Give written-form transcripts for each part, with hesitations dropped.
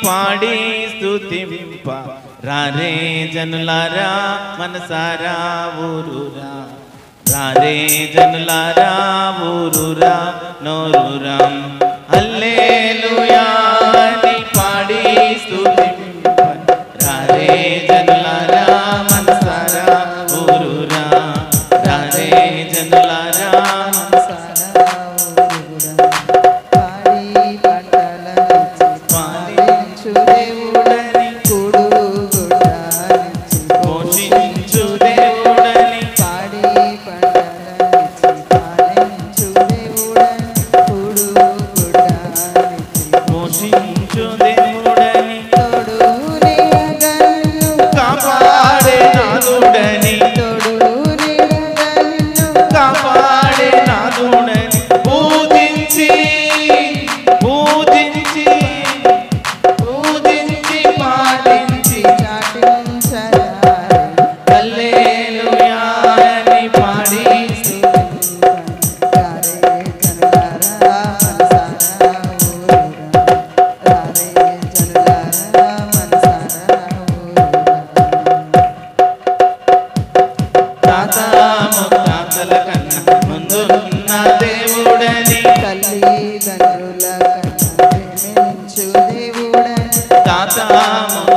పాడి స్తుతింప రారే జనులారా మనసారా ఊరురా, రారే జనులారా ఊరురా నోరురా. హల్లెలూయా అని పాడి స్తుతింప రారే జనులారా మనసారా ఊరురా, రారే జనులారా మనసారా ఊరురా.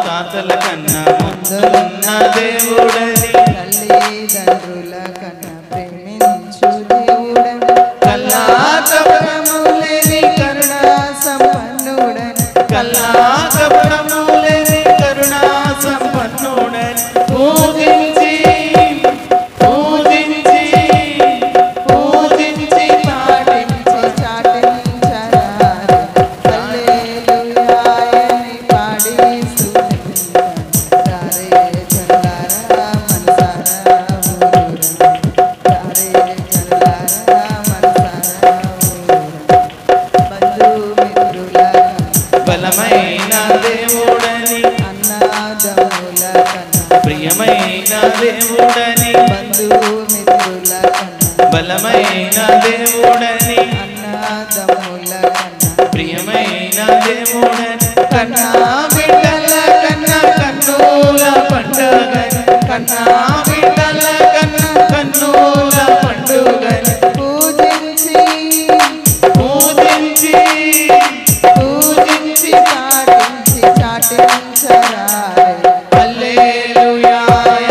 తాతల కన్నా ముందున్న దేవుడని, తల్లిదండ్రుల కన్నా ప్రేమించు దేవుడని, కల్లా కపటములేని కరుణా సంపన్నుడని, కల్లా కపటములేని కరుణా సంపన్నుడని పూజించి పూజించి పూజించి పాటించి చాటించరారే. హల్లెలూయా అని పాడి బలమైన దేవుడని, అన్నదమ్ముల కన్నా ప్రియమైన దేవుడని, బంధుమిత్రుల కన్నా బలమైన దేవుడని, అన్నదమ్ముల కన్నా ప్రియమైన దేవుడని, కన్నా బిడ్డల కన్నా కన్నుల పండుగని, కన్నా బిడ్డల కన్నా కన్నుల పండుగని పూజించి పూజించి పూజించి పాటించి చాటించరారే. హల్లెలూయా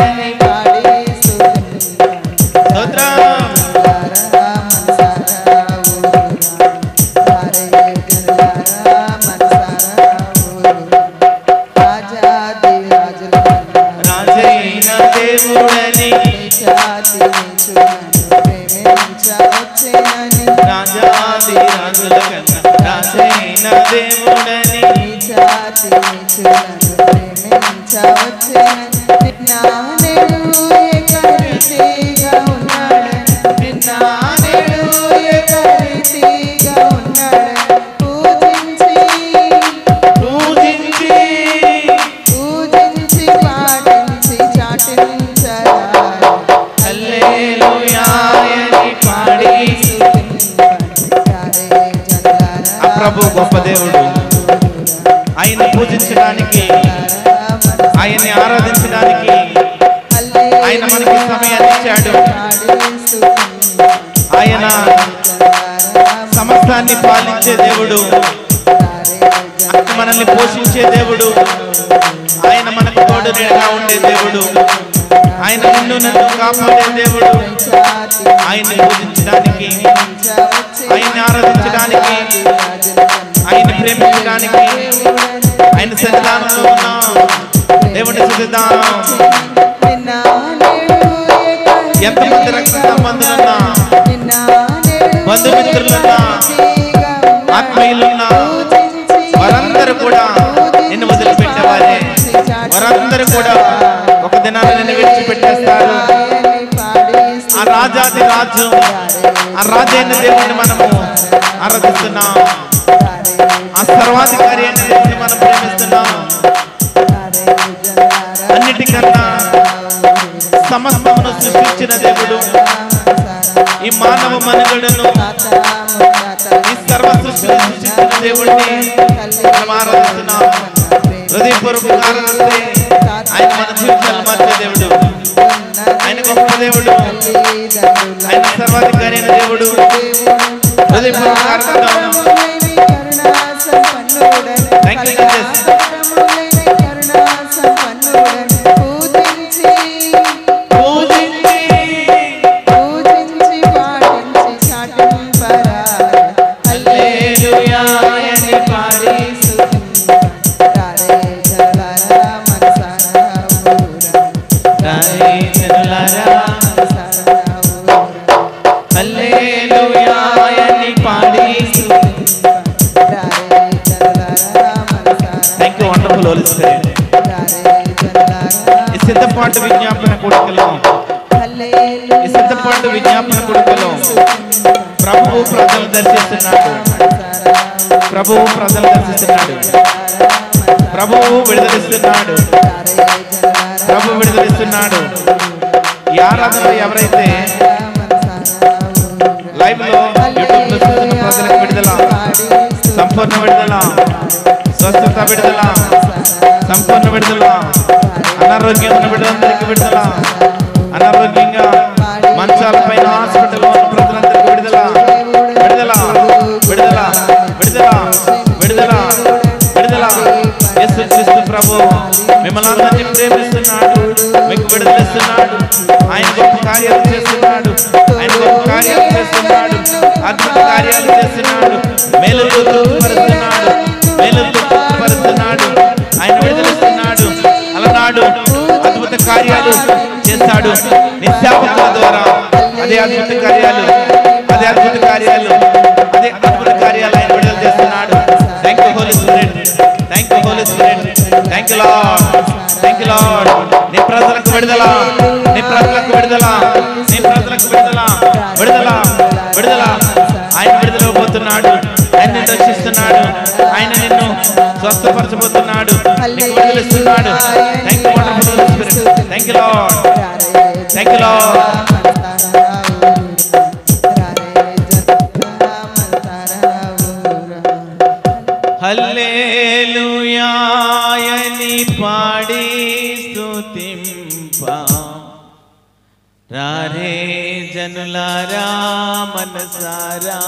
అని పాడి స్తుతించరారే. మనసారా ఊరురా, రారే జనులారా మనసారా ఊరురా. రాజాది రాజుల రాజైన దేవుడని, చాటి చూడని ప్రేమించవచ్చేనని, రాజాది రాజుల కన్నా రాజైన దేవుడని, చాటి చూడని ప్రేమించవచ్చేనని, నిన్న నేడు ఏకరీతిగా ఉన్నాడని, నిన్న నేడు ఏకరీతిగా ఉన్నాడని పూజించి పూజించి పూజించి పాటించి చాటించరారే. హల్లెలూయా అని పాడి ఆ ప్రభు గొప్ప దేవుడు. ఆయన్ని పూజించడానికి, ఆయన్ని ఆరాధించడానికి ఆయన మనకి సమయాన్ని ఇచ్చాడు. ఆయన సమస్తాన్ని పాలించే దేవుడు, మనల్ని పోషించే దేవుడు, ఆయన మనకు తోడు నీడగా ఉండే దేవుడు, ఆయన నిన్ను నన్ను కాపాడే దేవుడు. ఆయన్ని పూజించడానికి, ఆయన్ని ఆరాధించడానికి, ఆయన్ని ప్రేమించడానికి, ఆయన సన్నిధానంలో ఉన్నాం. దేవుని సన్నిధానం ఎంతమంది రక్త సంబంధులున్నా, బంధుమిత్రులున్నా, ఆత్మీయులున్నా వారందరూ కూడా నిన్ను వదిలిపెట్టేవారే. వారందరూ కూడా ఒక దినాన్ని నిన్ను విడిచిపెట్టేస్తారు. ఆ రాజాది రాజు, ఆ రాజైన దేవుడిని మనము ఆరాధిస్తున్నాం. ఆ సర్వాధికారి అయిన దేవుడిని మనం ప్రేమిస్తున్నాం. అన్నిటికన్నా సమస్తమును సృష్టించిన దేవుడు, ఈ మానవ మనుగడను, ఈ సర్వ సృష్టిని సృష్టించిన దేవుడిని మనం ఆరాధిస్తున్నాం. హృదయపూర్వక ఆరాధిస్తే ఆయన మన జీవితాలు మార్చే దేవుడు. ఆయన గొప్ప దేవుడు, ఆయన సర్వాధికారి అయిన దేవుడు. హృదయపూర్వక ఆరాధిద్దాం. Thank you Jesus. ఈ సిద్ధపాటు విజ్ఞాపన కూడికలో ప్రభువు ప్రజలు దర్శిస్తున్నాడు. ప్రభువు ప్రజలు దర్శిస్తున్నాడు. ప్రభువు విడుదలిస్తున్నాడు. ప్రభు విడుదలిస్తున్నాడు. ఈ ఆరాధనలో ఎవరైతే లైవ్ లో యూట్యూబ్ లో చూస్తున్న ప్రజలకు విడుదల, సంపూర్ణ విడుదల, స్వస్థత విడుదల, సంపూర్ణ విడుదల, అనారోగ్యం ఉన్న బిడ్డలందరికీ విడుదల, అనారోగ్యంగా మంచాల పైన హాస్పిటల్లో ఉన్న ప్రజలందరికీ విడుదల, విడుదల, విడుదల, విడుదల, విడుదల, విడుదల. యేసుక్రీస్తు ప్రభు మిమ్మల్ని అందరినీ ప్రేమిస్తున్నాడు, మీకు విడుదలిస్తున్నాడు. ఆయన గొప్ప కార్యాలు చేస్తున్నాడు. ఆయన గొప్ప కార్యాలు చేస్తున్నాడు. అద్భుత కార్యాలు చేస్తున్నాడు. మేలుతో తృప్తిపరుస్తున్నాడు. మేలుతో తృప్తిపరుస్తున్నాడు. ఆయన విడుదలిస్తున్నాడు. అలనాడు అద్భుత కార్యాలు చేస్తాడు నీ సేవకుల ద్వారా. అదే అద్భుత కార్యాలు, అదే అద్భుత కార్యాలు, అదే అద్భుత కార్యాలు ఆయన విడుదల చేస్తున్నాడు. Thank you holy spirit. Thank you holy spirit. Thank you lord. Thank you lord. నీ ప్రజలకు విడుదల, నీ ప్రజలకు విడుదల, నీ ప్రజలకు విడుదల, విడుదల, విడుదల. ఆయన విడుదలపోతున్నాడు. ఆయన నిన్ను రక్షిస్తున్నాడు. ఆయన నిన్ను స్వస్థపరచబోతున్నాడు. నీకు విడుదలిస్తున్నాడు. Thank you wonderful Holy spirit. Thank you lord. Thank you Lord. Hallelujah అని పాడి స్తుతింప రారే జనులారా మనసారా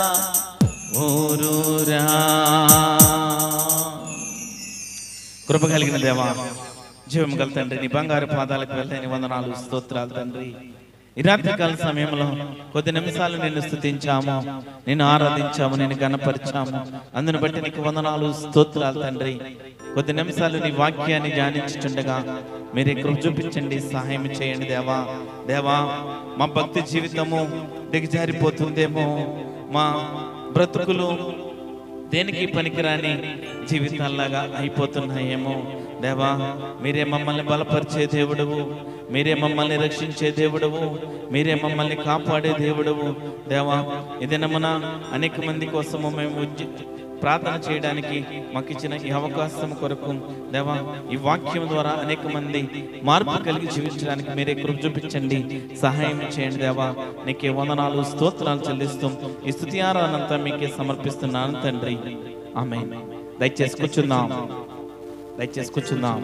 ఊరూరా. కృప కలిగిన దేవా, జీవం గల తండ్రి, నీ బంగారు పాదాలకు వెళ్ళని వందనాలు, స్తోత్రాలు తండ్రి. ఈ రాత్రికాల సమయంలో కొద్ది నిమిషాలు నిన్ను స్తుతించాము, నిన్ను ఆరాధించాము, నిన్ను గణపరిచాము. అందును బట్టి నీకు వందనాలు, స్తోత్రాలు తండ్రి. కొద్ది నిమిషాలు నీ వాక్యాన్ని ధ్యానించుచుండగా మీరే కృప చూపించండి, సహాయం చేయండి దేవా. దేవా, మా భక్తి జీవితము దిగజారిపోతుందేమో, మా బ్రతుకులు దేనికి పనికిరాని జీవితాల్లాగా అయిపోతున్నాయేమో దేవా. మీరే మమ్మల్ని బలపరిచే దేవుడవు, మీరే మమ్మల్ని రక్షించే దేవుడవు, మీరే మమ్మల్ని కాపాడే దేవుడవు దేవా. ఇది నమ్మన అనేక మంది కోసము మేము ప్రార్థన చేయడానికి మాకు ఇచ్చిన ఈ అవకాశం కొరకు దేవా, ఈ వాక్యం ద్వారా అనేక మంది మార్పు కలిగి జీవించడానికి మీరే కృప చూపించండి, సహాయం చేయండి దేవా. నీకే వందనాలు, స్తోత్రాలు చెల్లిస్తూ ఈ స్తుతి ఆరాధనంతా మీకే సమర్పిస్తున్నాను తండ్రి. ఆమేన్. దయచేసి కూర్చుందాం, దయచేసి కూర్చుందాం.